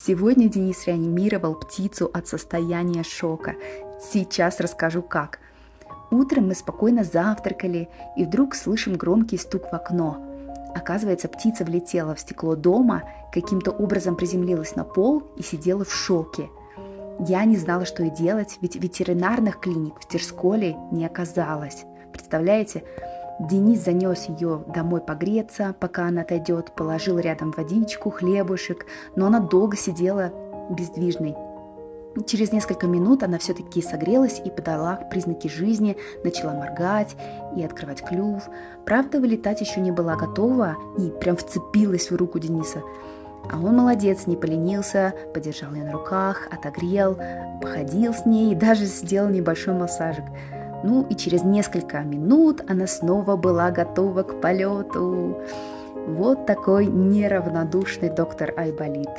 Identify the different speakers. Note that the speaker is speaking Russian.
Speaker 1: Сегодня Денис реанимировал птицу от состояния шока. Сейчас расскажу как. Утром мы спокойно завтракали, и вдруг слышим громкий стук в окно. Оказывается, птица влетела в стекло дома, каким-то образом приземлилась на пол и сидела в шоке. Я не знала, что и делать, ведь ветеринарных клиник в Терсколе не оказалось. Представляете? Денис занес ее домой погреться, пока она отойдет, положил рядом водичку, хлебушек, но она долго сидела бездвижной. Через несколько минут она все-таки согрелась и подала признаки жизни, начала моргать и открывать клюв. Правда, вылетать еще не была готова и прям вцепилась в руку Дениса. А он молодец, не поленился, подержал ее на руках, отогрел, походил с ней и даже сделал небольшой массажик. Ну и через несколько минут она снова была готова к полету. Вот такой неравнодушный доктор Айболит.